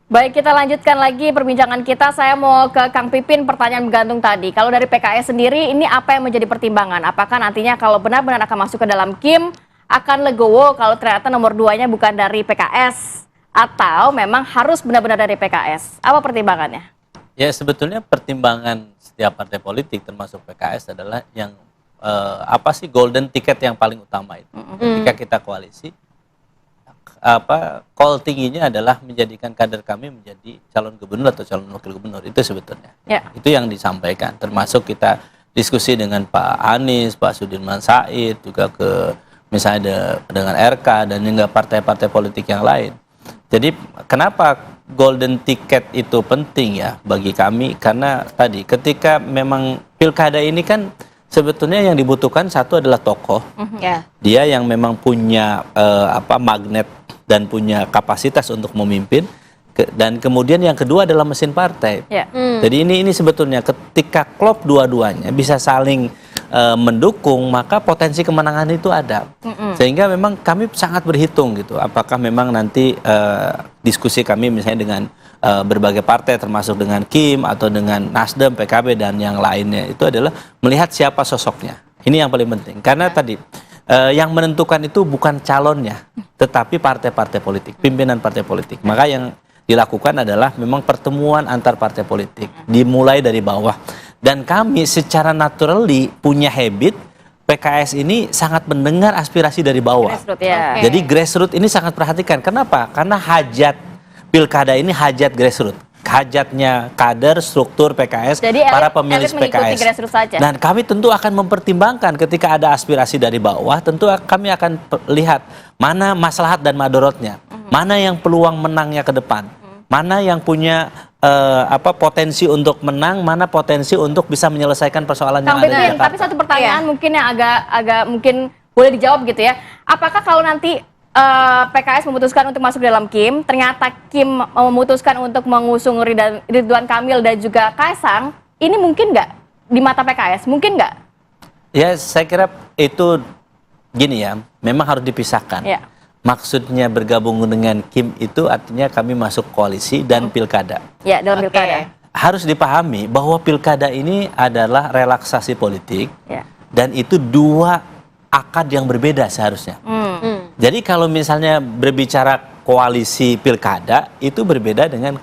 Baik, kita lanjutkan lagi perbincangan kita. Saya mau ke Kang Pipin, pertanyaan bergantung tadi. Kalau dari PKS sendiri, ini apa yang menjadi pertimbangan? Apakah nantinya kalau benar-benar akan masuk ke dalam KIM, akan legowo kalau ternyata nomor 2-nya bukan dari PKS? Atau memang harus benar-benar dari PKS? Apa pertimbangannya? Ya, sebetulnya pertimbangan setiap partai politik termasuk PKS adalah yang apa sih golden ticket yang paling utama itu. Ketika kita koalisi, call tingginya adalah menjadikan kader kami menjadi calon gubernur atau calon wakil gubernur, itu sebetulnya. Itu yang disampaikan, termasuk kita diskusi dengan Pak Anies, Pak Sudirman Said, juga ke misalnya dengan RK dan juga partai-partai politik yang lain. Jadi kenapa golden ticket itu penting ya bagi kami? Karena tadi ketika memang pilkada ini kan sebetulnya yang dibutuhkan satu adalah tokoh, dia yang memang punya magnet dan punya kapasitas untuk memimpin, dan kemudian yang kedua adalah mesin partai. Jadi ini sebetulnya ketika klop dua-duanya bisa saling mendukung, maka potensi kemenangan itu ada. Sehingga memang kami sangat berhitung gitu, apakah memang nanti diskusi kami misalnya dengan berbagai partai termasuk dengan KIM atau dengan Nasdem, PKB dan yang lainnya, itu adalah melihat siapa sosoknya. Ini yang paling penting, karena tadi yang menentukan itu bukan calonnya, tetapi partai-partai politik, pimpinan partai politik. Maka yang dilakukan adalah memang pertemuan antar partai politik, dimulai dari bawah. Dan kami secara naturally punya habit, PKS ini sangat mendengar aspirasi dari bawah. Jadi grassroots ini sangat perhatikan. Kenapa? Karena hajat pilkada ini hajat grassroots. Hajatnya kader, struktur PKS, jadi para pemilih PKS. Dan kami tentu akan mempertimbangkan ketika ada aspirasi dari bawah, tentu kami akan lihat mana maslahat dan madorotnya, mana yang peluang menangnya ke depan, mana yang punya potensi untuk menang, mana potensi untuk bisa menyelesaikan persoalan yang ada di Jakarta. Tapi satu pertanyaan mungkin yang agak mungkin boleh dijawab gitu ya. Apakah kalau nanti PKS memutuskan untuk masuk dalam KIM, ternyata KIM memutuskan untuk mengusung Ridwan Kamil dan juga Kaisang, ini mungkin nggak di mata PKS? Mungkin nggak? Ya, saya kira itu gini ya, memang harus dipisahkan. Maksudnya bergabung dengan KIM itu artinya kami masuk koalisi dan pilkada. Ya, dalam pilkada. Harus dipahami bahwa pilkada ini adalah relaksasi politik, dan itu dua akad yang berbeda seharusnya. Jadi kalau misalnya berbicara koalisi pilkada, itu berbeda dengan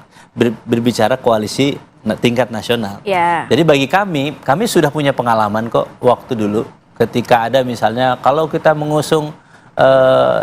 berbicara koalisi tingkat nasional. Jadi bagi kami sudah punya pengalaman kok waktu dulu ketika ada misalnya kalau kita mengusung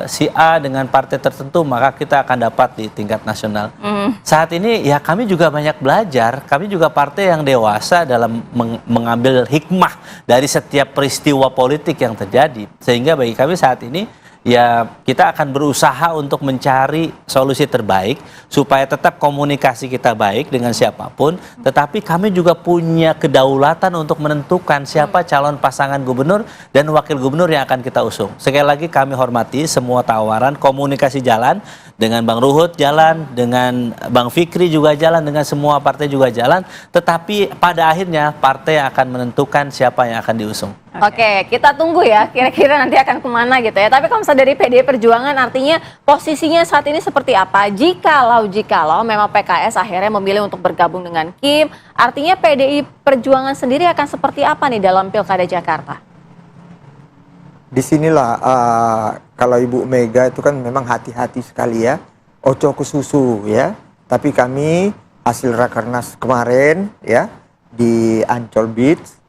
si A dengan partai tertentu, maka kita akan dapat di tingkat nasional. Saat ini ya kami juga banyak belajar, kami juga partai yang dewasa dalam mengambil hikmah dari setiap peristiwa politik yang terjadi. Sehingga bagi kami saat ini ya kita akan berusaha untuk mencari solusi terbaik supaya tetap komunikasi kita baik dengan siapapun, tetapi kami juga punya kedaulatan untuk menentukan siapa calon pasangan gubernur dan wakil gubernur yang akan kita usung. Sekali lagi kami hormati semua tawaran, komunikasi jalan dengan Bang Ruhut jalan, dengan Bang Fikri juga jalan, dengan semua partai juga jalan, tetapi pada akhirnya partai akan menentukan siapa yang akan diusung. Oke, kita tunggu ya, kira-kira nanti akan kemana gitu ya. Tapi kalau misalnya dari PDI Perjuangan, artinya posisinya saat ini seperti apa? Jikalau memang PKS akhirnya memilih untuk bergabung dengan KIM, artinya PDI Perjuangan sendiri akan seperti apa nih dalam Pilkada Jakarta? Disinilah kalau Ibu Mega itu kan memang hati-hati sekali ya, oco ke susu ya. Tapi kami hasil Rakernas kemarin ya di Ancol Beach,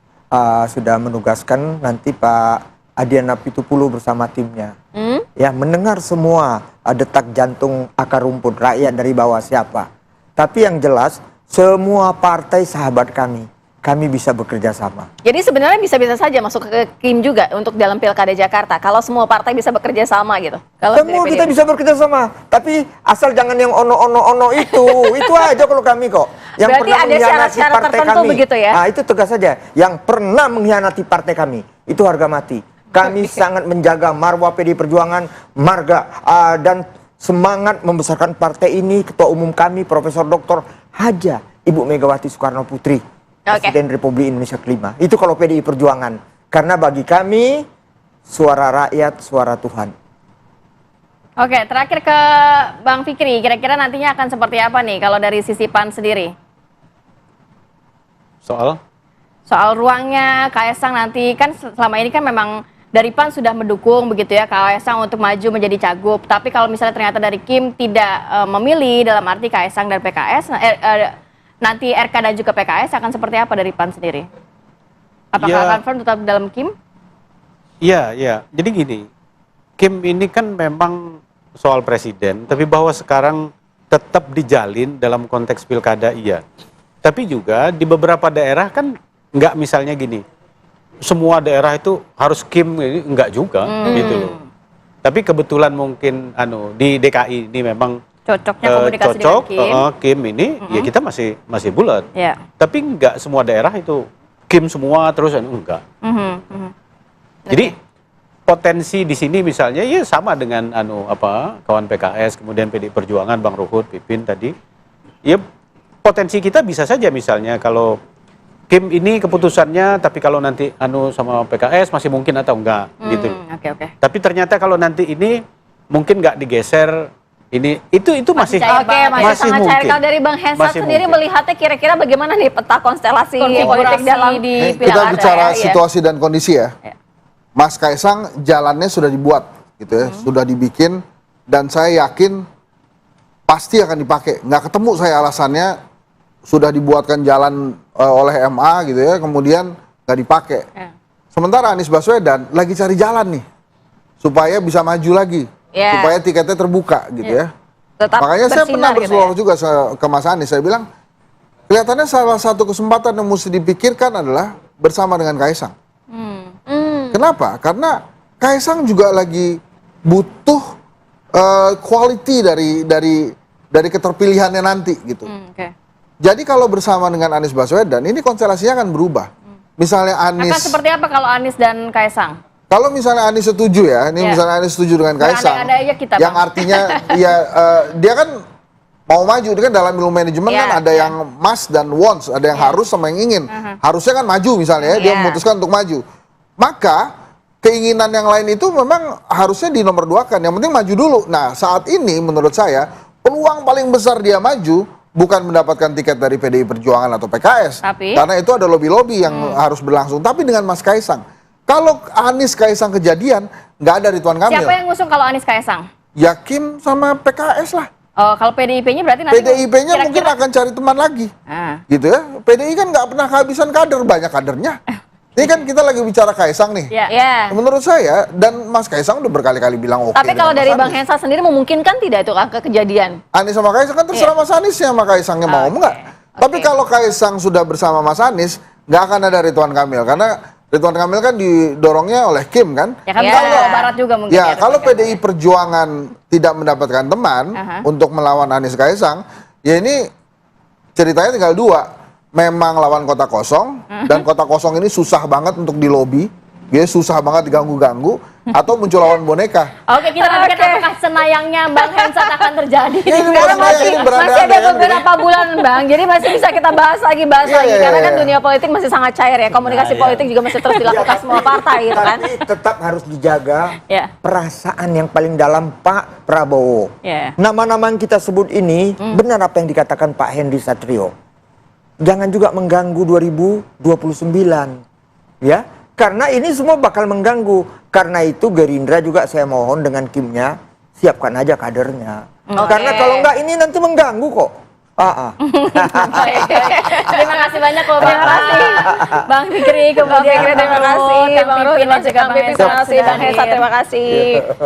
sudah menugaskan nanti Pak Adiana Pitupulu bersama timnya ya mendengar semua detak jantung akar rumput rakyat dari bawah siapa. Tapi yang jelas semua partai sahabat kami bisa bekerja sama. Jadi sebenarnya bisa-bisa saja masuk ke KIM juga untuk dalam Pilkada Jakarta kalau semua partai bisa bekerja sama gitu. Kalau semua kita bisa bekerja sama, tapi asal jangan yang ono itu aja kalau kami kok. Yang berarti pernah ada mengkhianati partai kami, begitu ya? Nah itu tegas saja. Yang pernah mengkhianati partai kami itu harga mati. Kami sangat menjaga marwah PDI Perjuangan, marga dan semangat membesarkan partai ini. Ketua Umum kami Profesor Dr. Haja Ibu Megawati Soekarno Putri, Presiden Republik Indonesia kelima. Itu kalau PDI Perjuangan. Karena bagi kami suara rakyat, suara Tuhan. Oke, terakhir ke Bang Fikri, kira-kira nantinya akan seperti apa nih kalau dari sisi PAN sendiri? Soal ruangnya Kaesang nanti, kan selama ini kan memang dari PAN sudah mendukung begitu ya Kaesang untuk maju menjadi cagup. Tapi kalau misalnya ternyata dari Kim tidak memilih dalam arti Kaesang dan PKS, nanti RK dan juga PKS akan seperti apa dari PAN sendiri? Apakah akan firm tetap dalam Kim? Iya. Jadi gini, Kim ini kan memang soal presiden, tapi bahwa sekarang tetap dijalin dalam konteks pilkada iya. Tapi juga di beberapa daerah kan nggak misalnya gini, semua daerah itu harus Kim, enggak juga gitu loh. Tapi kebetulan mungkin di DKI ini memang Cocoknya komunikasi cocok dengan Kim. Kim ini ya kita masih bulat. Ya. Tapi nggak semua daerah itu Kim semua terus enggak. Jadi potensi di sini misalnya ya sama dengan kawan PKS, kemudian PDI Perjuangan, Bang Ruhut, Pipin tadi. Ya potensi kita bisa saja misalnya kalau Kim ini keputusannya, tapi kalau nanti sama PKS masih mungkin atau enggak gitu. Oke. Tapi ternyata kalau nanti ini mungkin nggak digeser, ini itu masih masih sangat mungkin. cair. Kalau dari Bang Hensat sendiri melihatnya kira-kira bagaimana nih peta konstelasi politik dalam di Kita pilkada bicara ya? situasi dan kondisi ya. Mas Kaisang jalannya sudah dibuat gitu ya, sudah dibikin, dan saya yakin pasti akan dipakai. Nggak ketemu saya alasannya sudah dibuatkan jalan oleh MA gitu ya, kemudian nggak dipakai. Sementara Anies Baswedan lagi cari jalan nih supaya bisa maju lagi, supaya tiketnya terbuka gitu ya. Tetap Makanya saya pernah bersinar bersuara juga ke Mas Anies, saya bilang kelihatannya salah satu kesempatan yang mesti dipikirkan adalah bersama dengan Kaisang. Kenapa? Karena Kaisang juga lagi butuh quality dari keterpilihannya nanti gitu. Jadi kalau bersama dengan Anies Baswedan, ini konstelasinya akan berubah. Misalnya Anies. Akan seperti apa kalau Anies dan Kaesang? Kalau misalnya Anies setuju ya, ini misalnya Anies setuju dengan Kaisang, Berandai-andai aja kita, yang Bang. artinya ya dia kan mau maju, dia kan dalam ilmu manajemen kan ada yang must dan wants, ada yang harus sama yang ingin. Harusnya kan maju misalnya ya, dia memutuskan untuk maju. Maka keinginan yang lain itu memang harusnya dinomor duakan. Yang penting maju dulu. Nah saat ini menurut saya peluang paling besar dia maju bukan mendapatkan tiket dari PDI Perjuangan atau PKS, karena itu ada lobby-lobby yang harus berlangsung. Tapi dengan Mas Kaisang, kalau Anies Kaisang kejadian, nggak ada Ridwan Kamil. Siapa yang ngusung kalau Anies Kaesang? Ya Kim sama PKS lah. Oh, kalau PDIP-nya berarti nanti PDIP-nya mungkin akan cari teman lagi. Gitu ya. PDI kan nggak pernah kehabisan kader, banyak kadernya. Ini kan kita lagi bicara Kaisang nih. Menurut saya, dan Mas Kaisang udah berkali-kali bilang oke. Tapi kalau dari Bang Hensat sendiri memungkinkan tidak itu angka kejadian? Anies sama Kaisang kan terserah Mas Anies ya, sama Kaisangnya mau enggak. Tapi kalau Kaisang sudah bersama Mas Anies, nggak akan ada Ridwan Kamil. Karena Ridwan Kamil kan didorongnya oleh Kim kan. Ya kan Jawa Barat juga mungkin. Ya kalau PDI Perjuangan tidak mendapatkan teman untuk melawan Anies Kaisang, ya ini ceritanya tinggal dua. Memang lawan kota kosong, dan kota kosong ini susah banget untuk dilobi, ya susah banget diganggu-ganggu, atau muncul lawan boneka. Oke, kita nantikan apakah senayangnya Bang Hensat akan terjadi. Ya, Karena masih ada beberapa bulan Bang, jadi masih bisa kita bahas lagi, karena kan dunia politik masih sangat cair ya, komunikasi politik juga masih terus dilakukan semua partai gitu kan. Tapi tetap harus dijaga perasaan yang paling dalam Pak Prabowo. Nama-nama yang kita sebut ini, benar apa yang dikatakan Pak Henry Satrio. Jangan juga mengganggu 2029, ya. Karena ini semua bakal mengganggu. Karena itu Gerindra juga saya mohon dengan Kimnya, siapkan aja kadernya. Karena kalau enggak ini nanti mengganggu kok. Terima kasih banyak loh Bang Fikri, kemudian terima kasih Bang Ruhut, Kang Pipin, dan juga Bang Hensat. Bang Hensat, terima kasih.